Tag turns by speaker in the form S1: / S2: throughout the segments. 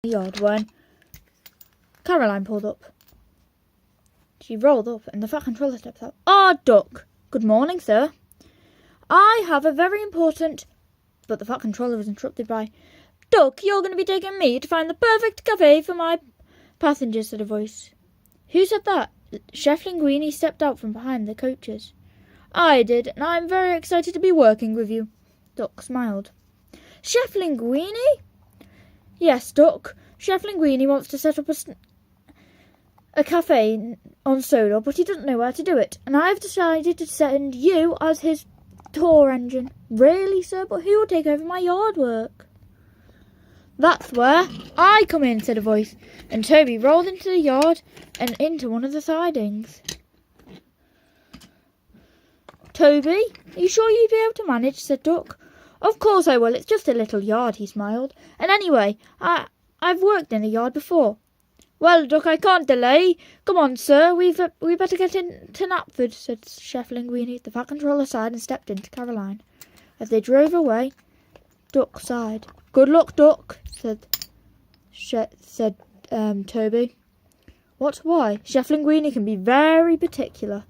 S1: the yard when Caroline pulled up. She rolled up and the Fat Controller stepped out. "Ah, Duck. Good morning, sir. I have a very important..." But the Fat Controller was interrupted by, "Duck, you're going to be taking me to find the perfect cafe for my passengers," said a voice. "Who said that?" Chef Linguini stepped out from behind the coaches. "I did, and I'm very excited to be working with you." Duck smiled. "Chef Linguini?" "Yes, Duck. Chef Linguini wants to set up a cafe on Sodor, but he doesn't know where to do it, and I've decided to send you as his tour engine." "Really, sir? But who will take over my yard work?" "That's where I come in," said a voice, and Toby rolled into the yard and into one of the sidings. "Toby, are you sure you'd be able to manage?" said Duck. "Of course I will. It's just a little yard," he smiled. "And anyway, I've worked in a yard before." "Well, Duck, I can't delay. Come on, sir. We better get into Knapford," said Chef Linguini. The Fat Controller sighed and stepped into Caroline. As they drove away, Duck sighed. "Good luck, Duck," said Toby. "What? Why? Chef Linguini can be very particular."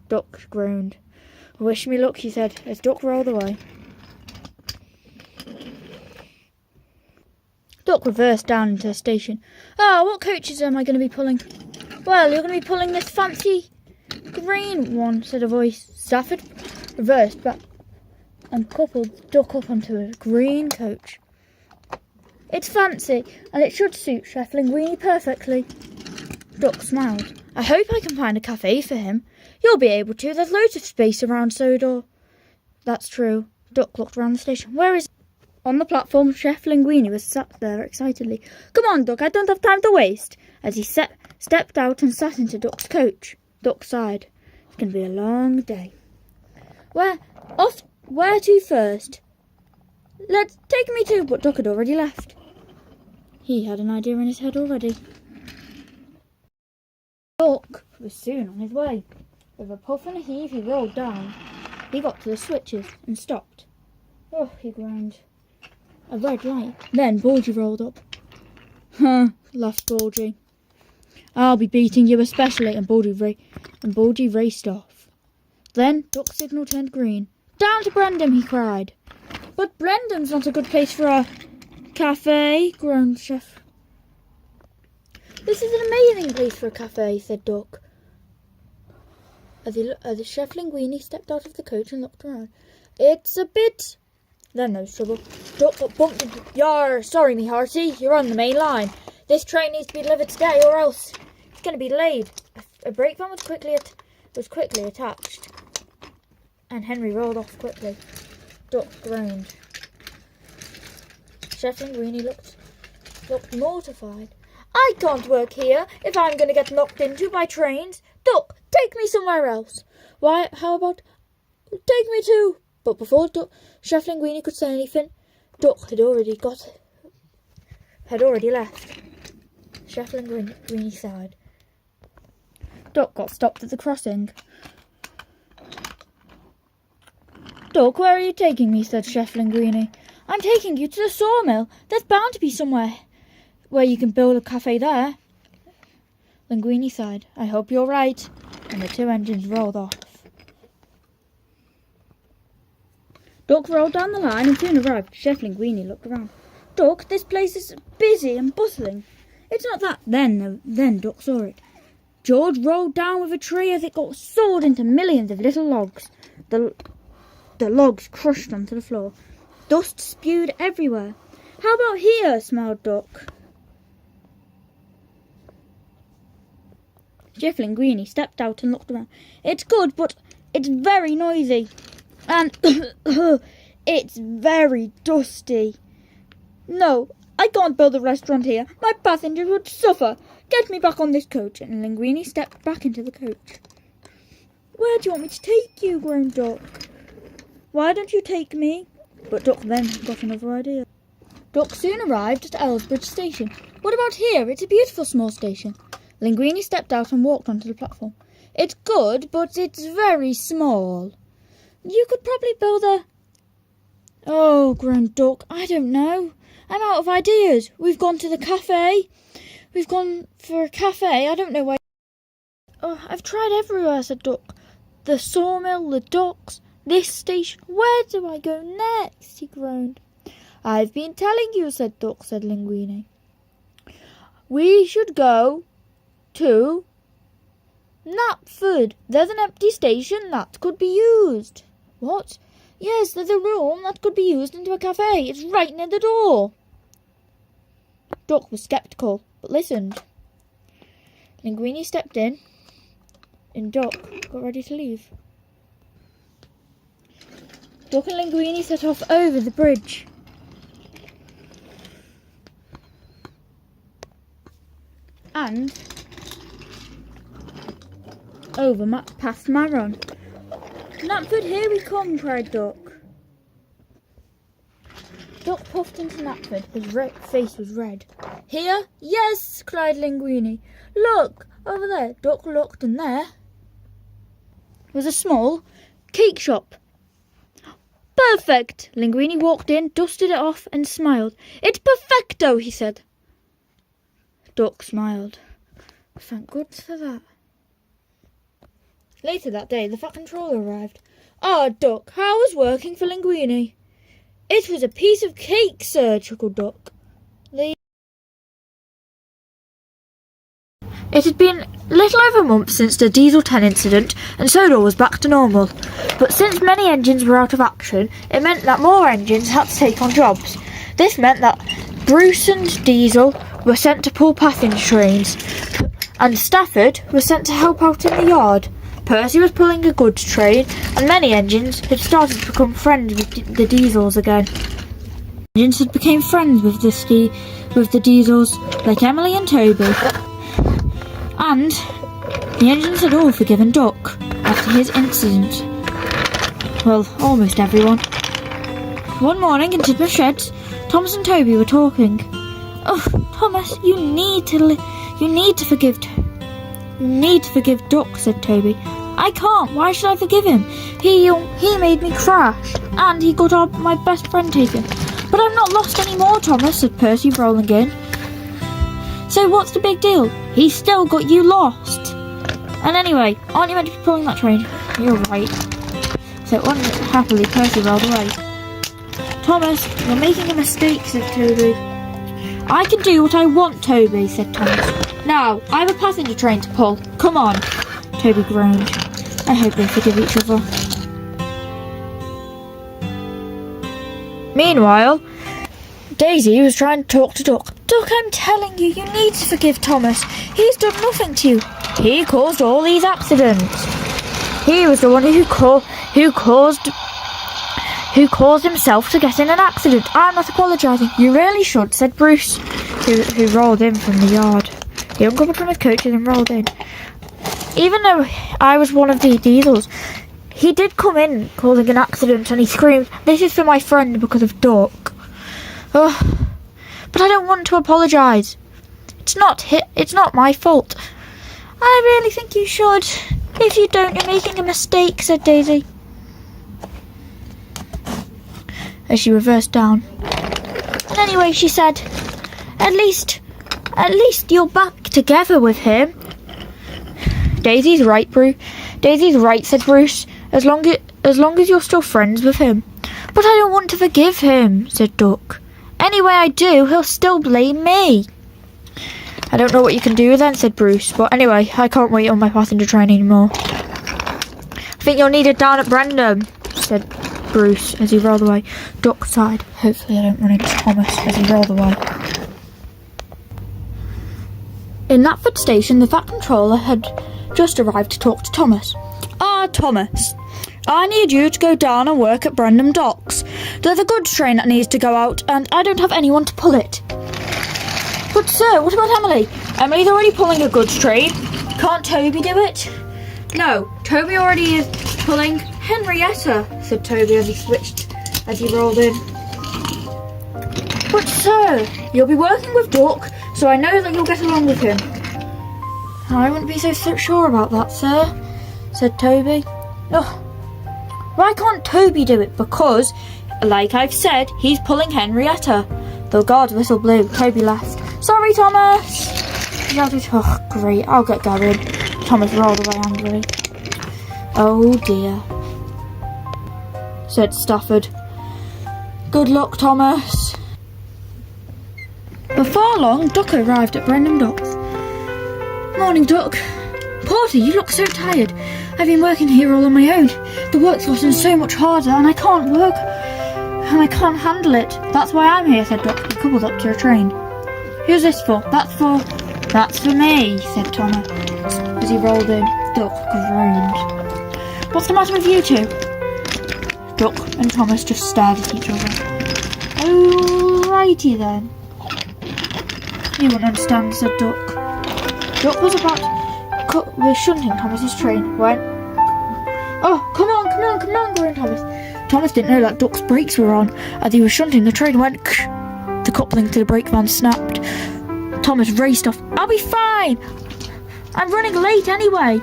S1: Duck groaned. "Wish me luck," he said, as Duck rolled away. Duck reversed down into the station. "What coaches am I going to be pulling?" "Well, you're going to be pulling this fancy green one," said a voice. Stafford reversed back and coupled Duck up onto a green coach. "It's fancy, and it should suit Chef Linguini perfectly." Duck smiled. "I hope I can find a cafe for him." "You'll be able to. There's loads of space around Sodor." "That's true." Duck looked around the station. "Where is..." On the platform, Chef Linguini was sat there excitedly. "Come on, Duck, I don't have time to waste," as he stepped out and sat into Duck's coach. Duck sighed. "It's going to be a long day." Where to first?" "Let's take me to..." But Duck had already left. He had an idea in his head already. Duck was soon on his way. With a puff and a heave, he rolled down. He got to the switches and stopped. "Oh," he groaned. A red light. Then Bulgy rolled up. "Huh," laughed Bulgy. "I'll be beating you especially," and Bulgy raced off. Then Duck's signal turned green. "Down to Brendam," he cried. "But Brendam's not a good place for a cafe," groaned Chef. "This is an amazing place for a cafe," said Duck. As the Chef Linguini stepped out of the coach and looked around. "It's a bit..." Then there was trouble. Duck got bumped into... "Yar, sorry, me hearty, you're on the main line. This train needs to be delivered today, or else it's going to be delayed." A brake van was quickly attached, and Henry rolled off quickly. Duck groaned. Chef Linguini looked mortified. "I can't work here if I'm going to get knocked into by trains. Duck, take me somewhere else." "Why, how about... take me to..." But before Chef Linguini could say anything, Duck had already left. Chef Linguini sighed. Duck got stopped at the crossing. "Duck, where are you taking me?" said Chef Linguini. "I'm taking you to the sawmill. There's bound to be somewhere where you can build a cafe there." Linguini sighed. "I hope you're right." And the two engines rolled off. Duck rolled down the line and soon arrived. Chef Linguini looked around. "Duck, this place is busy and bustling." "It's not that." Then Duck saw it. George rolled down with a tree as it got sawed into millions of little logs. The logs crushed onto the floor. Dust spewed everywhere. "How about here?" smiled Duck. Chef Linguini stepped out and looked around. "It's good, but it's very noisy. And it's very dusty. No, I can't build a restaurant here. My passengers would suffer. Get me back on this coach." And Linguini stepped back into the coach. "Where do you want me to take you?" groaned Duck. "Why don't you take me?" But Duck then got another idea. Duck soon arrived at Ellsbridge Station. "What about here? It's a beautiful small station." Linguini stepped out and walked onto the platform. "It's good, but it's very small. You could probably build a..." "Oh," groaned Duck, "I don't know. I'm out of ideas. We've gone to the cafe. We've gone for a cafe. I don't know where. Oh, I've tried everywhere, said Duck. The sawmill, the docks, this station. Where do I go next? He groaned. I've been telling you, said Duck, said Linguini. We should go to Knapford. There's an empty station that could be used. What? Yes, there's a room that could be used into a cafe. It's right near the door. Duck was sceptical, but listened. Linguini stepped in, and Duck got ready to leave. Duck and Linguini set off over the bridge. And over past Maron. Knapford, here we come, cried Duck. Duck puffed into Knapford. His face was red. Here? Yes, cried Linguini. Look, over there. Duck looked, and there was a small cake shop. Perfect! Linguini walked in, dusted it off, and smiled. It's perfecto, he said. Duck smiled. Thank goodness for that. Later that day, the Fat Controller arrived. Ah, Duck, how was working for Linguini? It was a piece of cake, sir, chuckled Duck. It had been little over a month since the Diesel 10 incident, and Sodor was back to normal. But since many engines were out of action, it meant that more engines had to take on jobs. This meant that Bruce and Diesel were sent to pull passenger trains, and Stafford was sent to help out in the yard. Percy was pulling a goods train, and many engines had started to become friends with the Diesels again. Engines had become friends with the Diesels, like Emily and Toby. And the engines had all forgiven Duck after his incident. Well, almost everyone. One morning in Tidmouth Sheds, Thomas and Toby were talking. Oh, Thomas, you need to forgive Duck, said Toby. I can't. Why should I forgive him? He made me crash, and he got my best friend taken. But I've not lost any more, Thomas, said Percy, rolling in. So what's the big deal? He's still got you lost. And anyway, aren't you meant to be pulling that train? You're right. So unhappily, Percy rolled away. Thomas, you're making a mistake, said Toby. I can do what I want, Toby, said Thomas. Now, I have a passenger train to pull. Come on. Toby groaned. I hope they forgive each other. Meanwhile, Daisy was trying to talk to Duck. Duck, I'm telling you, you need to forgive Thomas. He's done nothing to you. He caused all these accidents. He was the one who caused himself to get in an accident. I'm not apologising. You really should, said Bruce, who rolled in from the yard. He uncoupled from his coaches and rolled in. Even though I was one of the Diesels, he did come in causing an accident, and he screamed, "This is for my friend because of Duck." Oh, but I don't want to apologise. It's not my fault. I really think you should. If you don't, you're making a mistake, said Daisy, as she reversed down. And anyway, she said, at least you're back together with him. Daisy's right, said Bruce. As long as you're still friends with him. But I don't want to forgive him, said Duck. Anyway, I do. He'll still blame me. I don't know what you can do then, said Bruce. But anyway, I can't wait on my passenger train anymore. I think you'll need it down at Brandon, said Bruce as he rolled away. Duck sighed. Hopefully I don't run into Thomas as he rolled away. In Knapford Station, the Fat Controller had just arrived to talk to Thomas. Ah, Thomas, I need you to go down and work at Brandon Docks. There's a goods train that needs to go out, and I don't have anyone to pull it. But sir, what about Emily? Emily's already pulling a goods train. Can't Toby do it? No, Toby already is pulling Henrietta, said Toby as he rolled in. But sir, you'll be working with Duck, so I know that you'll get along with him. I wouldn't be so sure about that, sir, said Toby. Oh, why can't Toby do it? Because, like I've said, he's pulling Henrietta. The guard's whistle blew. Toby left. Sorry, Thomas! He shouted. Oh, great, I'll get going. Thomas rolled away angrily. Oh dear, said Stafford. Good luck, Thomas. Before long, Duck arrived at Brendan Docks. Morning, Duck. Porter, you look so tired. I've been working here all on my own. The work's gotten so much harder and I can't work and I can't handle it. That's why I'm here, said Duck. He coupled up to a train. Who's this for? That's for me, said Thomas. As he rolled in, Duck groaned. What's the matter with you two? Duck and Thomas just stared at each other. Alrighty then. You won't understand, said Duck. Duck was shunting Thomas's train when... Oh, come on, groaned Thomas. Thomas didn't know that Duck's brakes were on. As he was shunting, the train went... The coupling to the brake van snapped. Thomas raced off. I'll be fine. I'm running late anyway.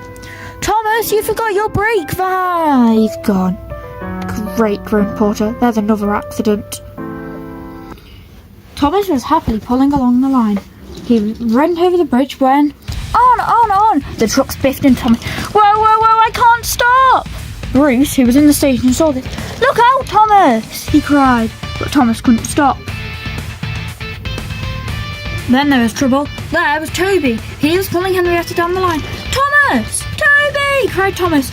S1: Thomas, you forgot your brake van. He's gone. Great, groaned Porter. There's another accident. Thomas was happily pulling along the line. He ran over the bridge when... On! The trucks biffed into Thomas. Whoa, I can't stop! Bruce, who was in the station, saw this. Look out, Thomas! He cried. But Thomas couldn't stop. Then there was trouble. There was Toby. He was pulling Henrietta down the line. Thomas! Toby! Cried Thomas.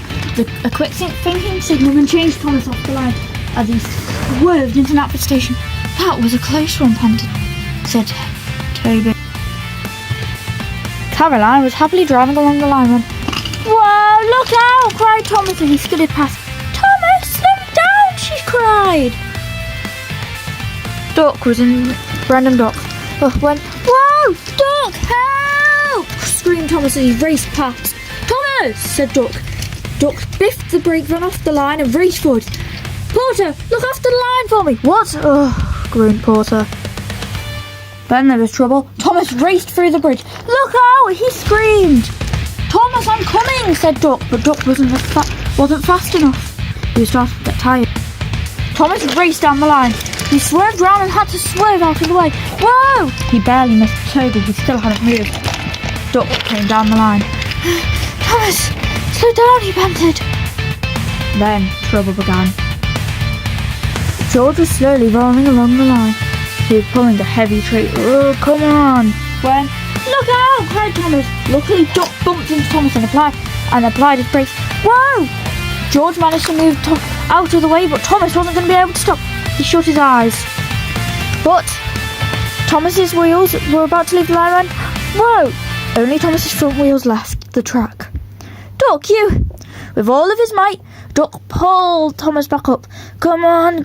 S1: A quick thinking signalman changed Thomas off the line as he swerved into Knapford Station. That was a close one, said Toby. Caroline was happily driving along the line when... Whoa, look out! Cried Thomas as he skidded past. Thomas, slow down! She cried. Duck was in Brendan Dock. When... Whoa! Duck, help! Screamed Thomas as he raced past. Thomas, said Duck. Duck biffed the brake van off the line and raced forward. Porter, look after the line for me. What? Oh, groaned Porter. Then there was trouble. Thomas raced through the bridge. Look out! He screamed. Thomas, I'm coming, said Duck, but Duck wasn't fast enough. He was starting to get tired. Thomas raced down the line. He swerved round and had to swerve out of the way. Whoa! He barely missed Toby. He still hadn't moved. Duck came down the line. Thomas, slow down, he panted. Then trouble began. George was slowly rolling along the line. He was pulling a heavy tree. Oh, come on! When... Look out! Cried Thomas. Luckily, Duck bumped into Thomas and applied his brakes. Whoa! George managed to move out of the way, but Thomas wasn't going to be able to stop. He shut his eyes. But Thomas's wheels were about to leave the line when... Whoa! Only Thomas's front wheels left the track. Duck, you... With all of his might, Duck pulled Thomas back up. Come on.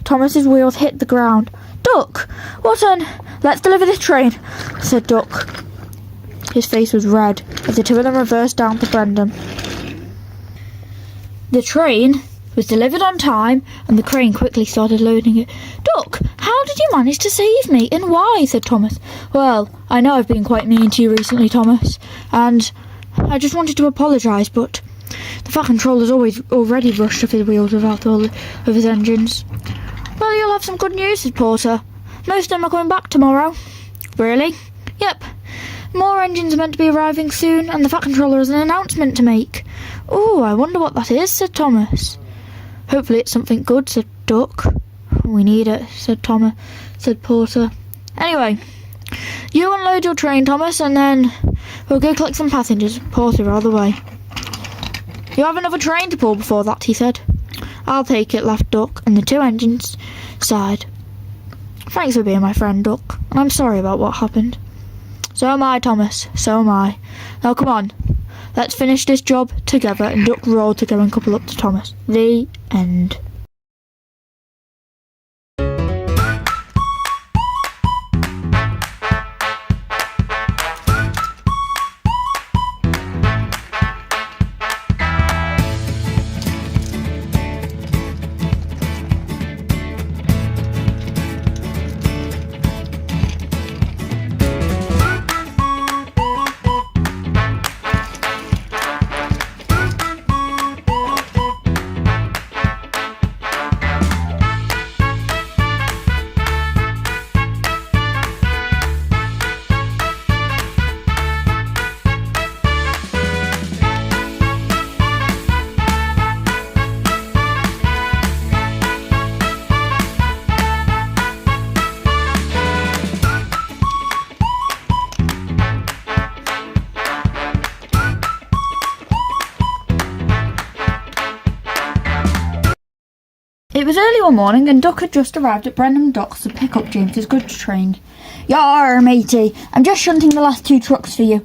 S1: Thomas's wheels hit the ground. Duck, what on? Let's deliver this train, said Duck. His face was red as the two of them reversed down to Brendan. The train was delivered on time and the crane quickly started loading it. Duck, how did you manage to save me and why? Said Thomas. Well, I know I've been quite mean to you recently, Thomas, and I just wanted to apologise, but the Fat Controller's already rushed off his wheels without all of his engines. Well, you'll have some good news, said Porter. Most of them are coming back tomorrow. Really? Yep. More engines are meant to be arriving soon, and the Fat Controller has an announcement to make. Oh, I wonder what that is, said Thomas. Hopefully it's something good, said Duck. We need it, said Porter. Anyway, you unload your train, Thomas, and then we'll go collect some passengers. Porter, all the way. You have another train to pull before that, he said. I'll take it, laughed Duck, and the two engines sighed. Thanks for being my friend, Duck, and I'm sorry about what happened. So am I, Thomas, so am I. Now come on, let's finish this job together, and Duck roared to go and couple up to Thomas. The end. was early one morning and Duck had just arrived at Brenham Docks to pick up James's goods train. "Yar, matey, I'm just shunting the last 2 trucks for you."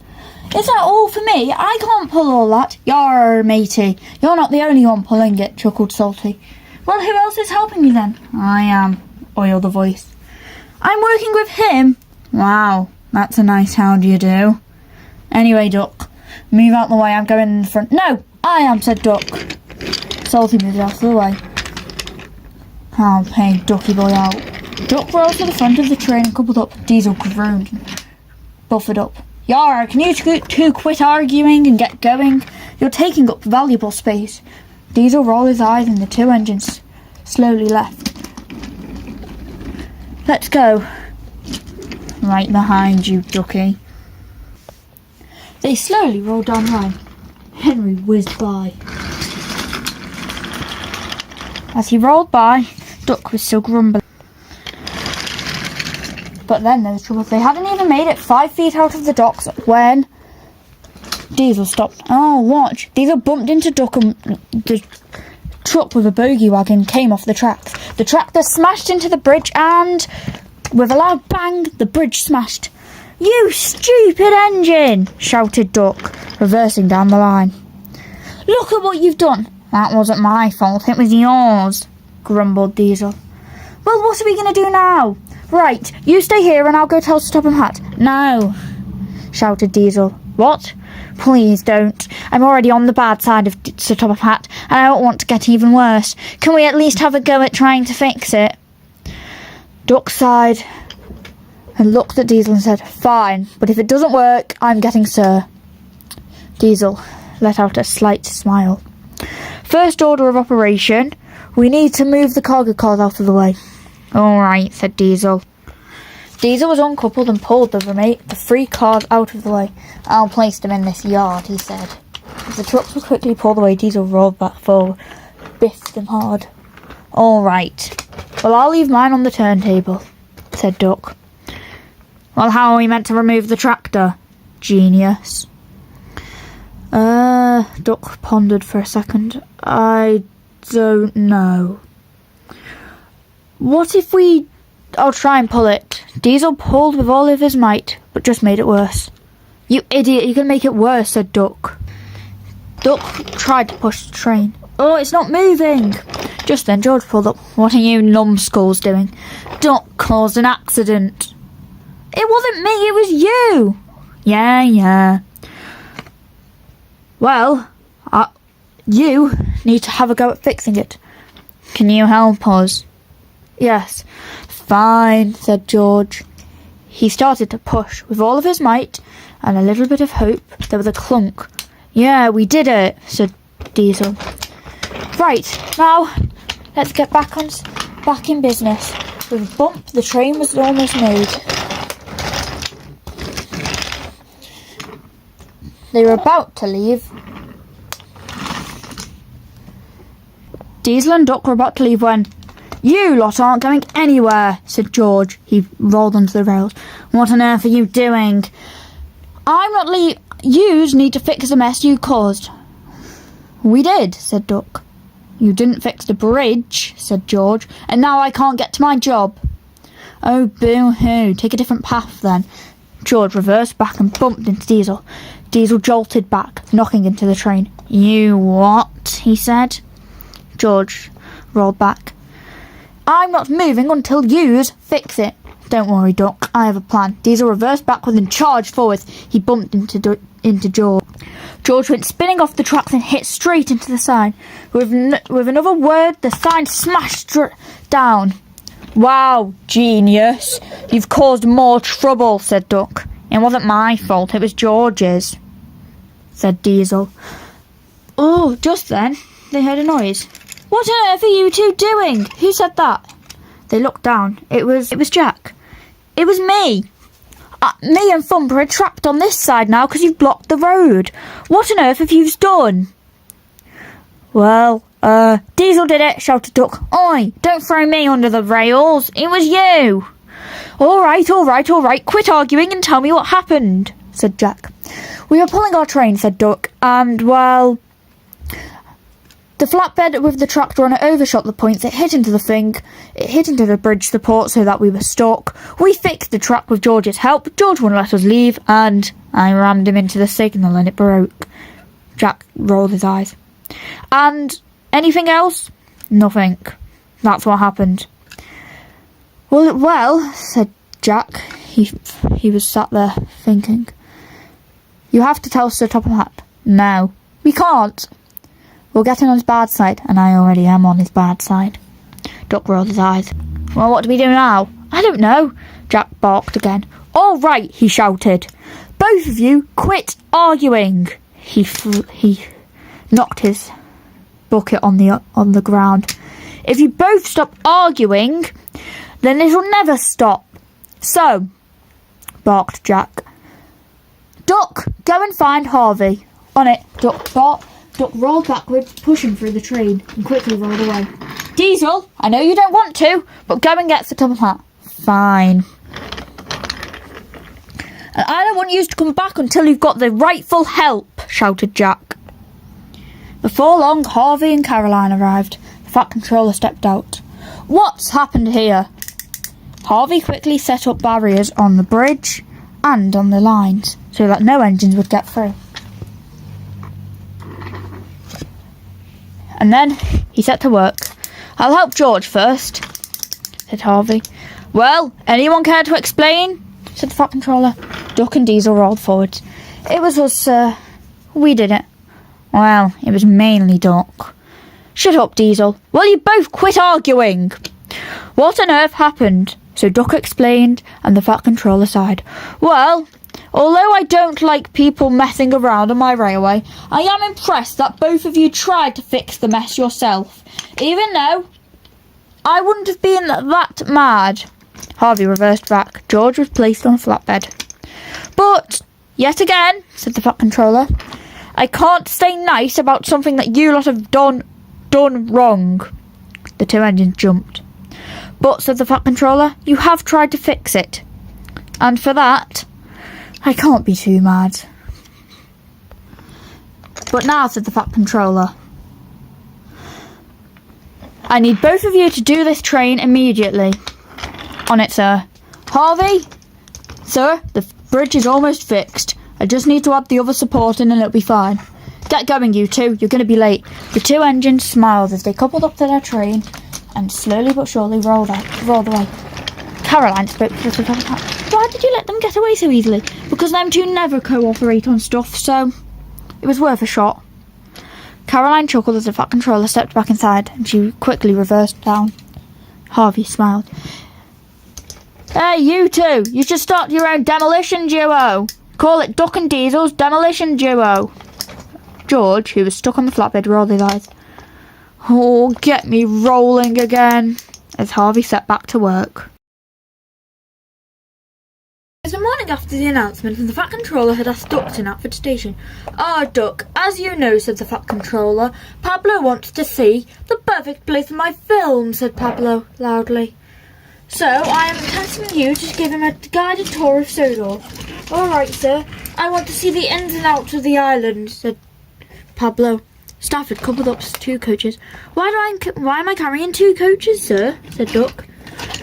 S1: "Is that all for me? I can't pull all that." "Yar, matey, you're not the only one pulling it," chuckled Salty. "Well, who else is helping you then?" "I am," oiled the voice. "I'm working with him." "Wow, that's a nice how do you do. Anyway, Duck, move out the way, I'm going in the front." "No, I am," said Duck. Salty moved out of the way. "I'll pay Ducky boy out." Duck rose to the front of the train and coupled up. Diesel groaned and buffered up. "Yar, can you two quit arguing and get going? You're taking up valuable space." Diesel rolled his eyes and the 2 engines slowly left. "Let's go." "Right behind you, Ducky." They slowly rolled down the line. Henry whizzed by. As he rolled by, Duck was still grumbling. But then there was trouble. They hadn't even made it 5 feet out of the docks when Diesel stopped. "Oh, watch." Diesel bumped into Duck and the truck with a bogey wagon came off the tracks. The tractor smashed into the bridge and, with a loud bang, the bridge smashed. "You stupid engine!" shouted Duck, reversing down the line. "Look at what you've done." "That wasn't my fault, it was yours," grumbled Diesel. "Well, what are we going to do now?" "Right, you stay here and I'll go tell Stop and Hat." "No," shouted Diesel. "What?" "Please don't. I'm already on the bad side of Sir Top of Hat, and I don't want to get even worse. Can we at least have a go at trying to fix it?" Duck sighed and looked at Diesel and said, "Fine, but if it doesn't work, I'm getting Sir." Diesel let out a slight smile. "First order of operation, we need to move the cargo cars out of the way." "All right," said Diesel. Diesel was uncoupled and pulled the 3 cars out of the way. "I'll place them in this yard," he said. As the trucks were quickly pulled away, Diesel rolled back forward, biffed them hard. "All right. Well, I'll leave mine on the turntable," said Duck. "Well, how are we meant to remove the tractor?" "Genius." Duck pondered for a second. "I don't know." "What if we..." "I'll try and pull it." Diesel pulled with all of his might, but just made it worse. "You idiot, you can make it worse," said Duck. Duck tried to push the train. "Oh, it's not moving." Just then George pulled up. "What are you numbskulls doing?" "Duck caused an accident." "It wasn't me, it was you." Yeah. "Well, you need to have a go at fixing it." "Can you help us?" "Yes." "Fine," said George. He started to push with all of his might and a little bit of hope. There was a clunk. "Yeah, we did it," said Diesel. "Right, now let's get back in business." With a bump, the train was almost made. They were about to leave. Diesel and Duck were about to leave when, "You lot aren't going anywhere," said George. He rolled onto the rails. "What on earth are you doing?" "I'm not leaving. Yous need to fix the mess you caused." "We did," said Duck. "You didn't fix the bridge," said George, "and now I can't get to my job." "Oh, boo-hoo. Take a different path, then." George reversed back and bumped into Diesel. Diesel jolted back, knocking into the train. "You what?" he said. George rolled back. "I'm not moving until yous fix it." "Don't worry, Duck. I have a plan." Diesel reversed backward and charged forwards. He bumped into George. George went spinning off the tracks and hit straight into the sign. With another word, the sign smashed down. "Wow, genius. You've caused more trouble," said Duck. "It wasn't my fault, it was George's," said Diesel. Oh, just then, they heard a noise. "What on earth are you two doing? Who said that?" They looked down. It was Jack. "It was me. Me and Thumper are trapped on this side now because you've blocked the road. What on earth have you done?" "Well, Diesel did it," shouted Duck. "Oi, don't throw me under the rails. It was you." All right. Quit arguing and tell me what happened," said Jack. "We were pulling our train," said Duck, "and, well, The flatbed with the tractor on it overshot the points. It hit into the thing. It hit into the bridge support so that we were stuck. We fixed the track with George's help. George wouldn't let us leave, and I rammed him into the signal and it broke. Jack rolled his eyes. And anything else? Nothing. That's what happened. Well, said Jack. He was sat there thinking. You have to tell Sir Topham Hatt. No, we can't. We'll get him on his bad side, and I already am on his bad side. Duck rolled his eyes. Well, what do we do now? I don't know. Jack barked again. All right, he shouted. Both of you quit arguing. He knocked his bucket on the ground. If you both stop arguing, then it'll never stop. So, barked Jack. Duck, go and find Harvey. On it, Duck barked. Duck rolled backwards, pushing through the train, and quickly rolled away. Diesel, I know you don't want to, but go and get Sir Topham Hatt. Fine. And I don't want you to come back until you've got the rightful help, shouted Jack. Before long, Harvey and Caroline arrived. The Fat Controller stepped out. What's happened here? Harvey quickly set up barriers on the bridge and on the lines, so that no engines would get through. And then he set to work. I'll help George first, said Harvey. Well, anyone care to explain? Said the Fat Controller. Duck and Diesel rolled forwards. It was us, sir. We did it. Well, it was mainly Duck. Shut up, Diesel. Will you both quit arguing? What on earth happened? So Duck explained, and the Fat Controller sighed. Well, although I don't like people messing around on my railway, I am impressed that both of you tried to fix the mess yourself, even though I wouldn't have been that mad. Harvey reversed back. George was placed on a flatbed. But, yet again, said the Fat Controller, I can't stay nice about something that you lot have done wrong. The two engines jumped. But, said the Fat Controller, you have tried to fix it. And for that, I can't be too mad. But now, said the Fat Controller, I need both of you to do this train immediately. On it, sir. Harvey? Sir, the bridge is almost fixed. I just need to add the other support in and it'll be fine. Get going, you two. You're going to be late. The two engines smiled as they coupled up to their train and slowly but surely rolled away. Caroline spoke to the Topham Hatt. Why did you let them get away so easily? Because them two never cooperate on stuff, so it was worth a shot. Caroline chuckled as the Fat Controller stepped back inside, and she quickly reversed down. Harvey smiled. Hey, you two! You should start your own demolition duo! Call it Duck and Diesel's Demolition Duo. George, who was stuck on the flatbed, rolled his eyes. Oh, get me rolling again, as Harvey set back to work. It was the morning after the announcement, and the Fat Controller had asked Duck to Knapford Station. Ah, Duck, as you know, said the Fat Controller, Pablo wants to see the perfect place for my film, said Pablo loudly. So, I am asking you to give him a guided tour of Sodor. All right, sir. I want to see the ins and outs of the island, said Pablo. Stafford coupled up two coaches. Why am I carrying two coaches, sir? Said Duck.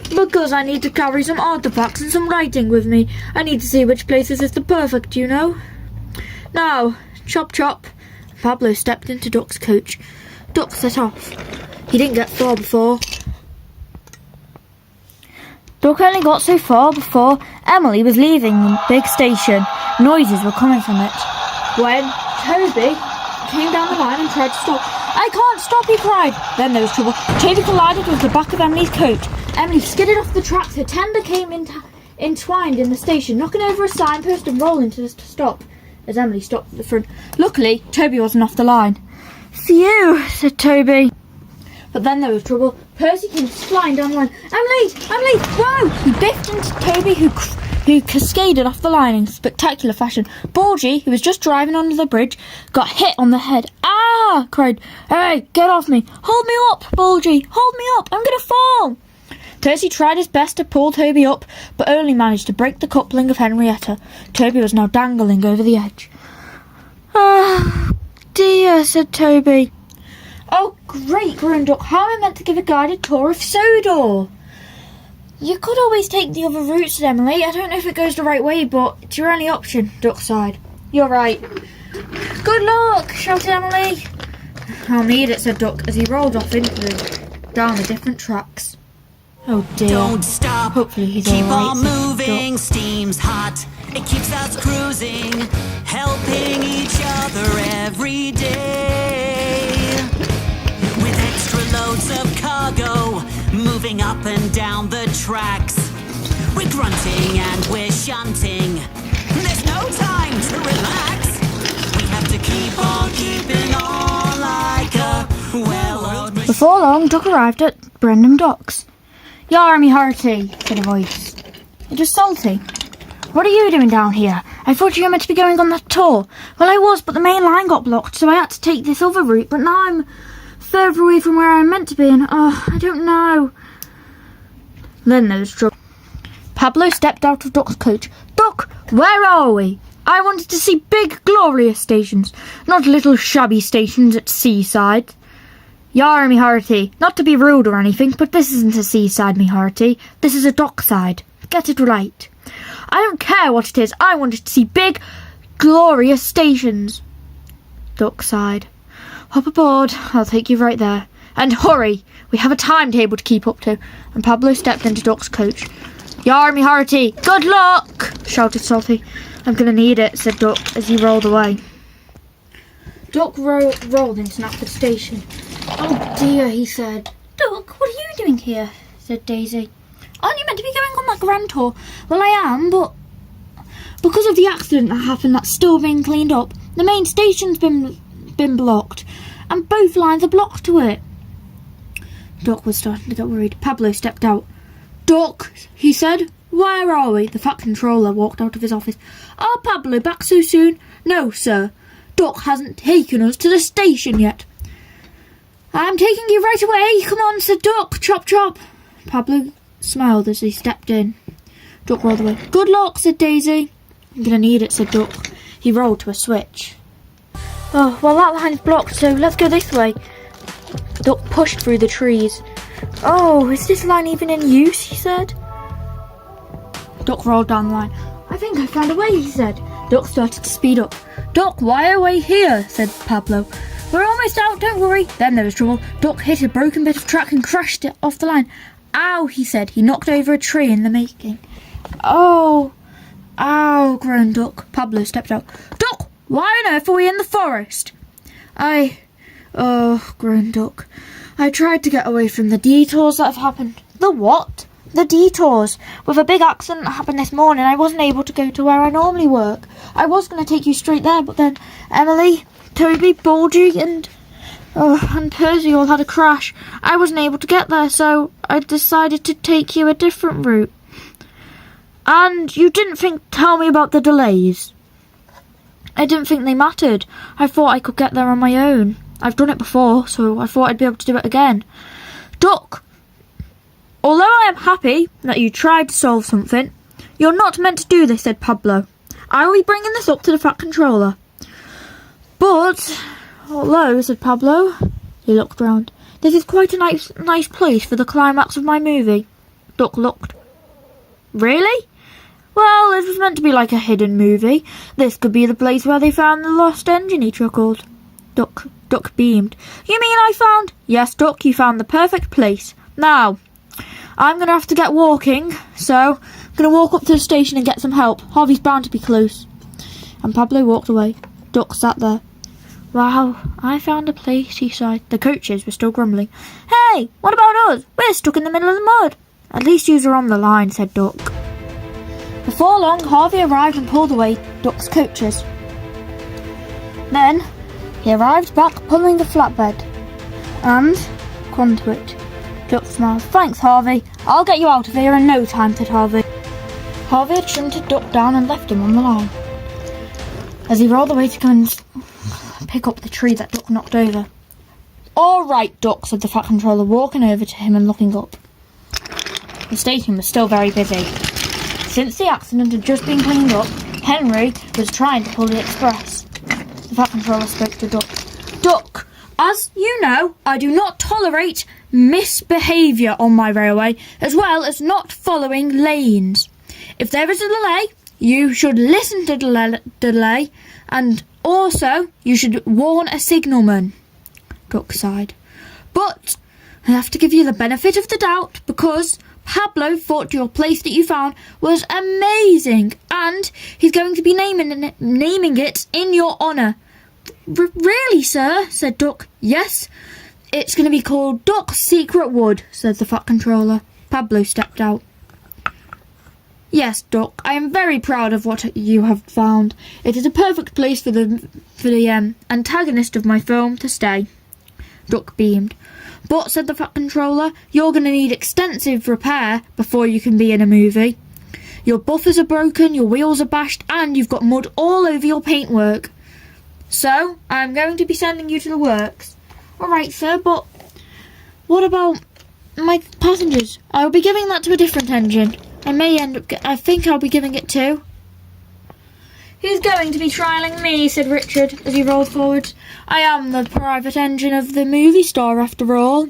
S1: Because I need to carry some artifacts and some writing with me. I need to see which places is the perfect, you know. Now, chop chop. Pablo stepped into Duck's coach. Duck set off. He didn't get far before. Duck only got so far before Emily was leaving the big station. Noises were coming from it. When Toby came down the line and tried to stop. I can't stop, he cried. Then there was trouble. Toby collided with the back of Emily's coach. Emily skidded off the tracks. Her tender came entwined in the station, knocking over a signpost and rolling to stop as Emily stopped at the front. Luckily, Toby wasn't off the line. Phew, said Toby. But then there was trouble. Percy came flying down the line. Emily! Whoa! He biffed into Toby, who cascaded off the line in spectacular fashion. Bulgy, who was just driving under the bridge, got hit on the head. Ah! Cried. Hey, get off me! Hold me up, Bulgy! Hold me up! I'm going to fall! Percy tried his best to pull Toby up, but only managed to break the coupling of Henrietta. Toby was now dangling over the edge. Ah, dear, said Toby. Oh, great, grown Duck. How am I meant to give a guided tour of Sodor? You could always take the other routes, Emily. I don't know if it goes the right way, but it's your only option, Duck sighed. You're right. Good luck, shouted Emily. I'll need it, said Duck, as he rolled off down the different tracks. Oh dear.
S2: Don't stop.
S1: Hopefully he's
S2: Keep
S1: all right,
S2: on moving.
S1: Duck.
S2: Steam's hot. It keeps us cruising, helping each other every day. With extra loads of cargo, moving up and down the tracks. We're grunting and we're shunting. There's no time to relax. We have to keep on keeping on like a well-oiled machine.
S1: Before long, Duck arrived at Brendam Docks. "Yarmy hearty," said a voice. It was Salty. "What are you doing down here? I thought you were meant to be going on that tour." "Well, I was, but the main line got blocked, so I had to take this other route, but now I'm further away from where I'm meant to be, and I don't know." Then there was trouble. Pablo stepped out of Duck's coach. "Duck, where are we? I wanted to see big, glorious stations, not little shabby stations at seaside." "Yar, me hearty, not to be rude or anything, but this isn't a seaside, me hearty. This is a dockside. Get it right." "I don't care what it is. I wanted to see big, glorious stations." Duck sighed. "Hop aboard. I'll take you right there. And hurry. We have a timetable to keep up to." And Pablo stepped into Duck's coach. "Yar, me hearty. Good luck," shouted Salty. "I'm going to need it," said Duck as he rolled away. Duck rolled into Knapford Station. "Oh dear," he said. "Duck, what are you doing here?" said Daisy. "Aren't you meant to be going on that grand tour?" "Well, I am, but because of the accident that happened that's still being cleaned up, the main station's been blocked, and both lines are blocked to it." Duck was starting to get worried. Pablo stepped out. "Duck," he said, "where are we?" The Fat Controller walked out of his office. "Oh, Pablo, back so soon?" "No, sir. Duck hasn't taken us to the station yet." "I'm taking you right away. Come on," said Duck. "Chop, chop." Pablo smiled as he stepped in. Duck rolled away. "Good luck," said Daisy. "I'm going to need it," said Duck. He rolled to a switch. "Oh, well, that line's blocked, so let's go this way." Duck pushed through the trees. "Oh, is this line even in use?" he said. Duck rolled down the line. "I think I found a way," he said. Duck started to speed up. "Duck, why are we here?" said Pablo. "We're almost out, don't worry." Then there was trouble. Duck hit a broken bit of track and crashed it off the line. "Ow," he said. He knocked over a tree in the making. "Oh, ow," groaned Duck. Pablo stepped out. "Duck, why on earth are we in the forest?" Oh, groaned Duck. "I tried to get away from the detours that have happened." "The what?" "The detours. With a big accident that happened this morning, I wasn't able to go to where I normally work. I was going to take you straight there, but then Emily, Toby, Bulgy, and Percy all had a crash. I wasn't able to get there, so I decided to take you a different route." "And you didn't tell me about the delays?" "I didn't think they mattered. I thought I could get there on my own. I've done it before, so I thought I'd be able to do it again." "Duck, although I am happy that you tried to solve something, you're not meant to do this," said Pablo. "I will be bringing this up to the Fat Controller." "But, although," said Pablo, he looked round, "this is quite a nice place for the climax of my movie." Duck looked. "Really?" "Well, it was meant to be like a hidden movie. This could be the place where they found the lost engine," he chuckled. Duck beamed. "You mean I found—" "Yes, Duck, you found the perfect place. Now, I'm going to have to get walking, so I'm going to walk up to the station and get some help. Harvey's bound to be close." And Pablo walked away. Duck sat there. "Wow, I found a place," he sighed. The coaches were still grumbling. "Hey, what about us? We're stuck in the middle of the mud." "At least yous are on the line," said Duck. Before long, Harvey arrived and pulled away Duck's coaches. Then he arrived back pulling the flatbed and clung to it. Duck smiled. "Thanks, Harvey. I'll get you out of here in no time," said Harvey. Harvey had shunted Duck down and left him on the line as he rolled away to go and pick up the tree that Duck knocked over. "All right, Duck," said the Fat Controller, walking over to him and looking up. The station was still very busy. Since the accident had just been cleaned up, Henry was trying to pull the express. The Fat Controller spoke to Duck. "Duck, As you know, I do not tolerate misbehaviour on my railway, as well as not following lanes. If there is a delay, you should listen to the delay, and also you should warn a signalman. Duck sighed. But I have to give you the benefit of the doubt, because Pablo thought your place that you found was amazing, and he's going to be naming it in your honour. Really, sir? Said Duck. Yes, it's going to be called Duck's Secret Wood, said the Fat Controller. Pablo stepped out. Yes, Duck, I am very proud of what you have found. It is a perfect place for the antagonist of my film to stay. Duck beamed. But, said the Fat Controller, you're going to need extensive repair before you can be in a movie. Your buffers are broken, your wheels are bashed, and you've got mud all over your paintwork. So, I'm going to be sending you to the works. Alright, sir, but what about my passengers? I will be giving that to a different engine. I think I'll be giving it to... Who's going to be trialling me, said Richard, as he rolled forward. I am the private engine of the movie star, after all.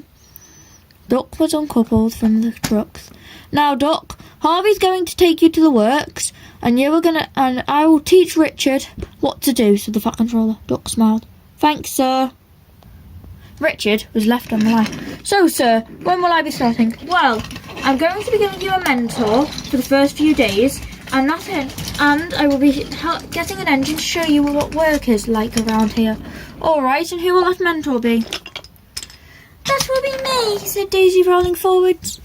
S1: Duck was uncoupled from the trucks. Now, Duck, Harvey's going to take you to the works, and I will teach Richard what to do, said the Fat Controller. Duck smiled. Thanks, sir. Richard was left on the line. So, sir, when will I be starting? Well, I'm going to be giving you a mentor for the first few days, and that's it. And I will be getting an engine to show you what work is like around here. Alright, and who will that mentor be? That will be me, said Daisy, rolling forwards.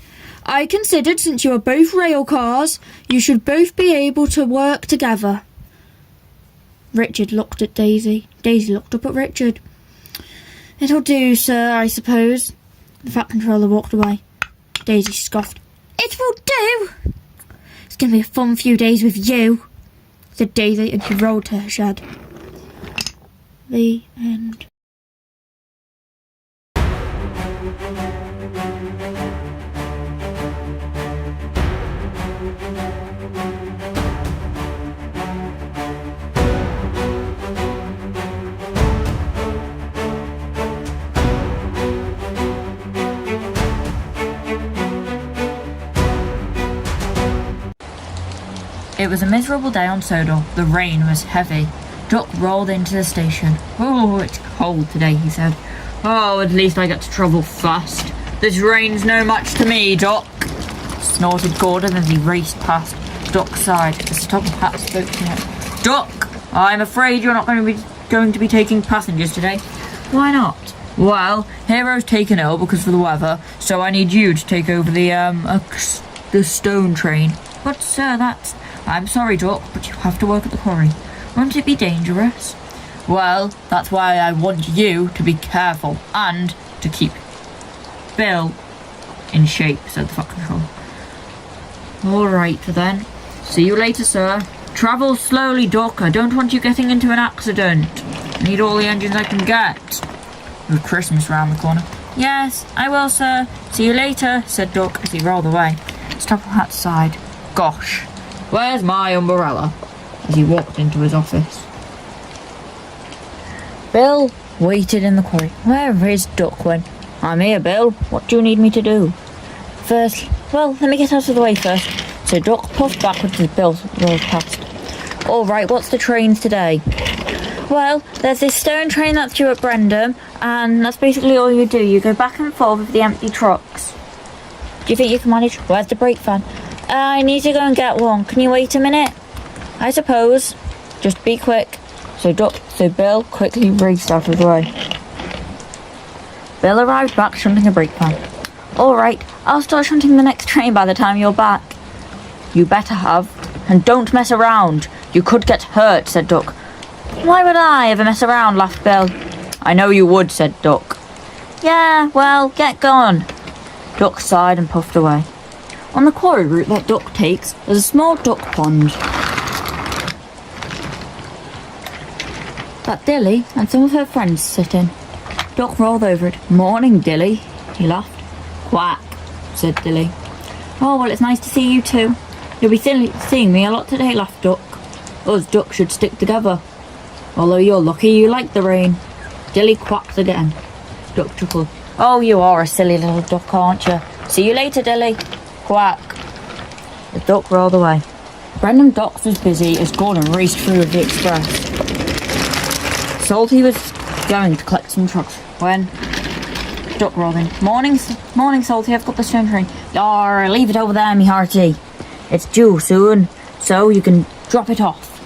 S1: I considered, since you are both rail cars, you should both be able to work together. Richard looked at Daisy. Daisy looked up at Richard. It'll do, sir, I suppose. The Fat Controller walked away. Daisy scoffed. It will do! It's going to be a fun few days with you, said Daisy, and she rolled to her shed. The end.
S3: It was a miserable day on Sodor. The rain was heavy. Duck rolled into the station. Oh, it's cold today, he said. Oh, at least I get to travel fast. This rain's no match to me, Duck, snorted Gordon as he raced past. Duck sighed as the top of hat spoke to him. Duck, I'm afraid you're not going to be taking passengers today. Why not? Well, Hero's taken ill because of the weather, so I need you to take over the stone train. But sir, I'm sorry, Duck, but you have to work at the quarry. Won't it be dangerous? Well, that's why I want you to be careful and to keep Bill in shape, said the Fat Controller. Alright then. See you later, sir. Travel slowly, Duck. I don't want you getting into an accident. I need all the engines I can get. With Christmas round the corner. Yes, I will, sir. See you later, said Duck as he rolled away. Stop Hat sighed. Gosh, where's my umbrella? As he walked into his office. Bill waited in the quarry. Where is Duckwin? I'm here, Bill. What do you need me to do? First, well, let me get out of the way first. So Duck puffed backwards as Bill rolled past. Alright, what's the trains today? Well, there's this stone train that's due at Brendam, and that's basically all you do. You go back and forth with the empty trucks. Do you think you can manage? Where's the brake van? I need to go and get one. Can you wait a minute? I suppose. Just be quick. So Bill quickly raced out of the way. Bill arrived back shunting a brake van. Alright, I'll start shunting the next train by the time you're back. You better have. And don't mess around. You could get hurt, said Duck. Why would I ever mess around, laughed Bill. I know you would, said Duck. Yeah, well, get going. Duck sighed and puffed away. On the quarry route that Duck takes, there's a small duck pond that Dilly and some of her friends sit in. Duck rolled over it. Morning, Dilly, he laughed. Quack, said Dilly. Oh, well, it's nice to see you too. You'll be seeing me a lot today, laughed Duck. Us ducks should stick together. Although you're lucky you like the rain. Dilly quacked again. Duck chuckled. Oh, you are a silly little duck, aren't you? See you later, Dilly. Quack. The duck rolled away. Brendam Docks was busy as Gordon raced through with the express. Salty was going to collect some trucks when Duck rolled in. Morning, Salty, I've got the stone train. Yar, leave it over there, me hearty. It's due soon, so you can drop it off.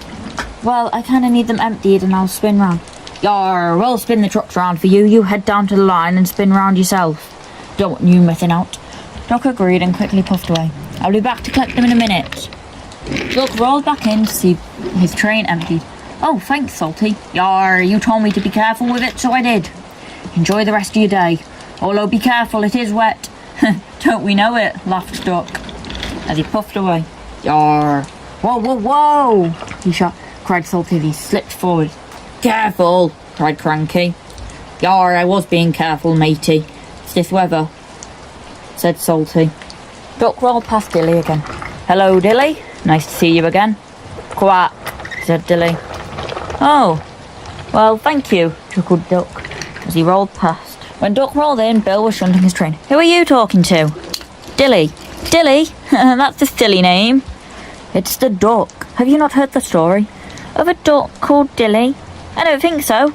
S3: Well, I kinda need them emptied and I'll spin round. Yar, we'll spin the trucks round for you. You head down to the line and spin round yourself. Don't want you missing out. Duck agreed and quickly puffed away. I'll be back to collect them in a minute. Duck rolled back in to see his train emptied. Oh, thanks, Salty. Yar, you told me to be careful with it, so I did. Enjoy the rest of your day. Although be careful, it is wet. Don't we know it, laughed Duck, as he puffed away. Yar. Whoa, whoa, whoa, cried Salty as he slipped forward. Careful, cried Cranky. Yar, I was being careful, matey. It's this weather, said Salty. Duck rolled past Dilly again. Hello, Dilly. Nice to see you again. Quack, said Dilly. Oh, well, thank you, chuckled Duck, as he rolled past. When Duck rolled in, Bill was shunting his train. Who are you talking to? Dilly. Dilly? That's a silly name. It's the duck. Have you not heard the story of a duck called Dilly? I don't think so.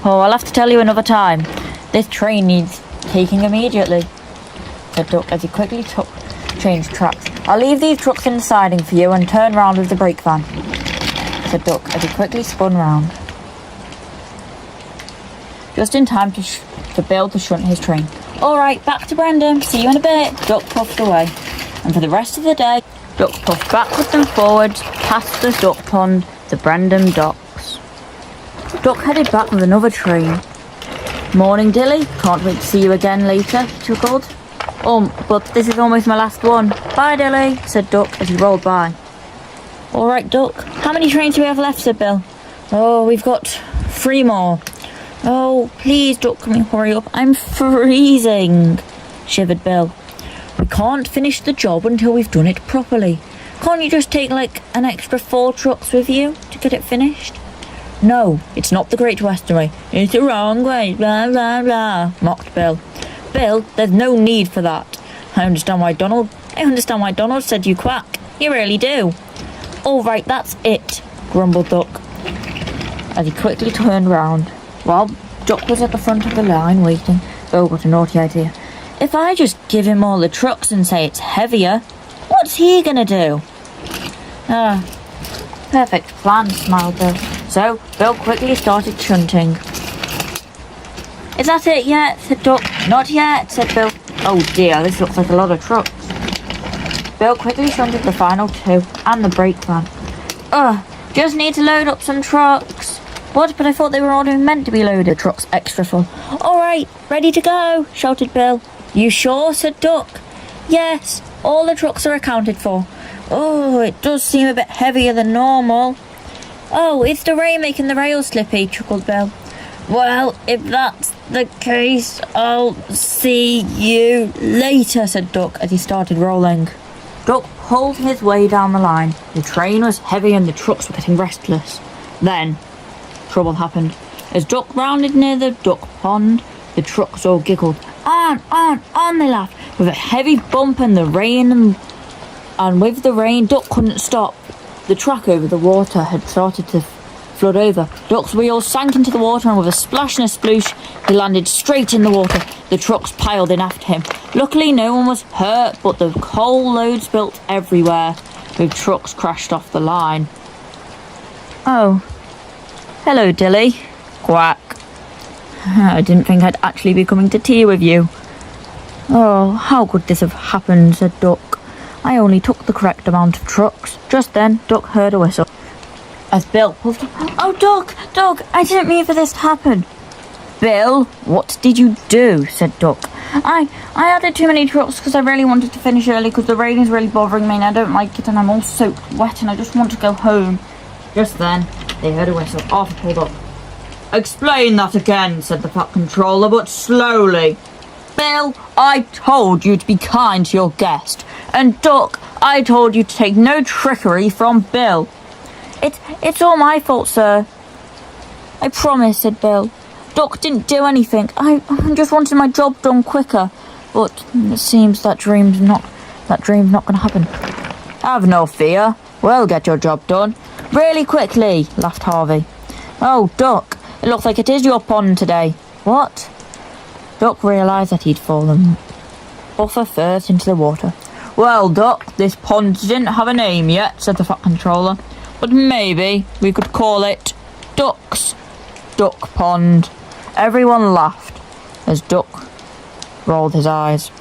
S3: Oh, I'll have to tell you another time. This train needs taking immediately, said Duck as he quickly changed tracks. I'll leave these trucks in the siding for you and turn round with the brake van, said Duck as he quickly spun round. Just in time to Bill to shunt his train. All right, back to Brendam. See you in a bit. Duck puffed away. And for the rest of the day, Duck puffed backwards and forwards past the duck pond to Brendam Docks. Duck headed back with another train. Morning, Dilly. Can't wait to see you again later, he chuckled. But this is almost my last one. Bye, Dilly, said Duck as he rolled by. All right, Duck. How many trains do we have left, said Bill. Oh, we've got 3 more. Oh, please, Duck, can we hurry up? I'm freezing, shivered Bill. We can't finish the job until we've done it properly. Can't you just take, an extra 4 trucks with you to get it finished? No, it's not the Great Western way. It's the wrong way, blah, blah, blah, mocked Bill. Bill, there's no need for that. I understand why Donald said you quack. You really do. All right, that's it, grumbled Duck, as he quickly turned round. While Duck was at the front of the line waiting, Bill got a naughty idea. If I just give him all the trucks and say it's heavier, what's he gonna do? Perfect plan, smiled Bill. So, Bill quickly started shunting. Is that it yet? Said Duck. Not yet, said Bill. Oh dear, this looks like a lot of trucks. Bill quickly shunted the final 2 and the brake van. Just need to load up some trucks. What? But I thought they were all meant to be loaded. Trucks extra full. All right, ready to go, shouted Bill. You sure? Said Duck. Yes, all the trucks are accounted for. Oh, it does seem a bit heavier than normal. Oh, it's the rain making the rails slippy, chuckled Bill. Well, if that's the case, I'll see you later, said Duck as he started rolling. Duck pulled his way down the line. The train was heavy and the trucks were getting restless. Then, trouble happened. As Duck rounded near the duck pond, the trucks all giggled. On, they laughed. With a heavy bump and and with the rain, Duck couldn't stop. The track over the water had started to flood over. Duck's wheels sank into the water and with a splash and a sploosh, he landed straight in the water. The trucks piled in after him. Luckily, no one was hurt, but the coal loads built everywhere. The trucks crashed off the line. Oh. Hello, Dilly. Quack. I didn't think I'd actually be coming to tea with you. Oh, how could this have happened, said Duck. I only took the correct amount of trucks. Just then, Duck heard a whistle. As Bill puffed up. Oh, Duck, I didn't mean for this to happen. Bill, what did you do? Said Duck. I added too many trucks because I really wanted to finish early because the rain is really bothering me and I don't like it and I'm all soaked wet and I just want to go home. Just then, they heard a whistle. Arthur pulled up. Explain that again, said the Fat Controller, but slowly. Bill, I told you to be kind to your guest. And Duck, I told you to take no trickery from Bill. It's all my fault, sir. I promise, said Bill. Duck didn't do anything. I just wanted my job done quicker. But it seems that dream's not going to happen. Have no fear. We'll get your job done. Really quickly, laughed Harvey. Oh, Duck, it looks like it is your pond today. What? Duck realised that he'd fallen buffer first into the water. Well, Duck, this pond didn't have a name yet, said the Fat Controller. But maybe we could call it Duck's Duck Pond. Everyone laughed as Duck rolled his eyes.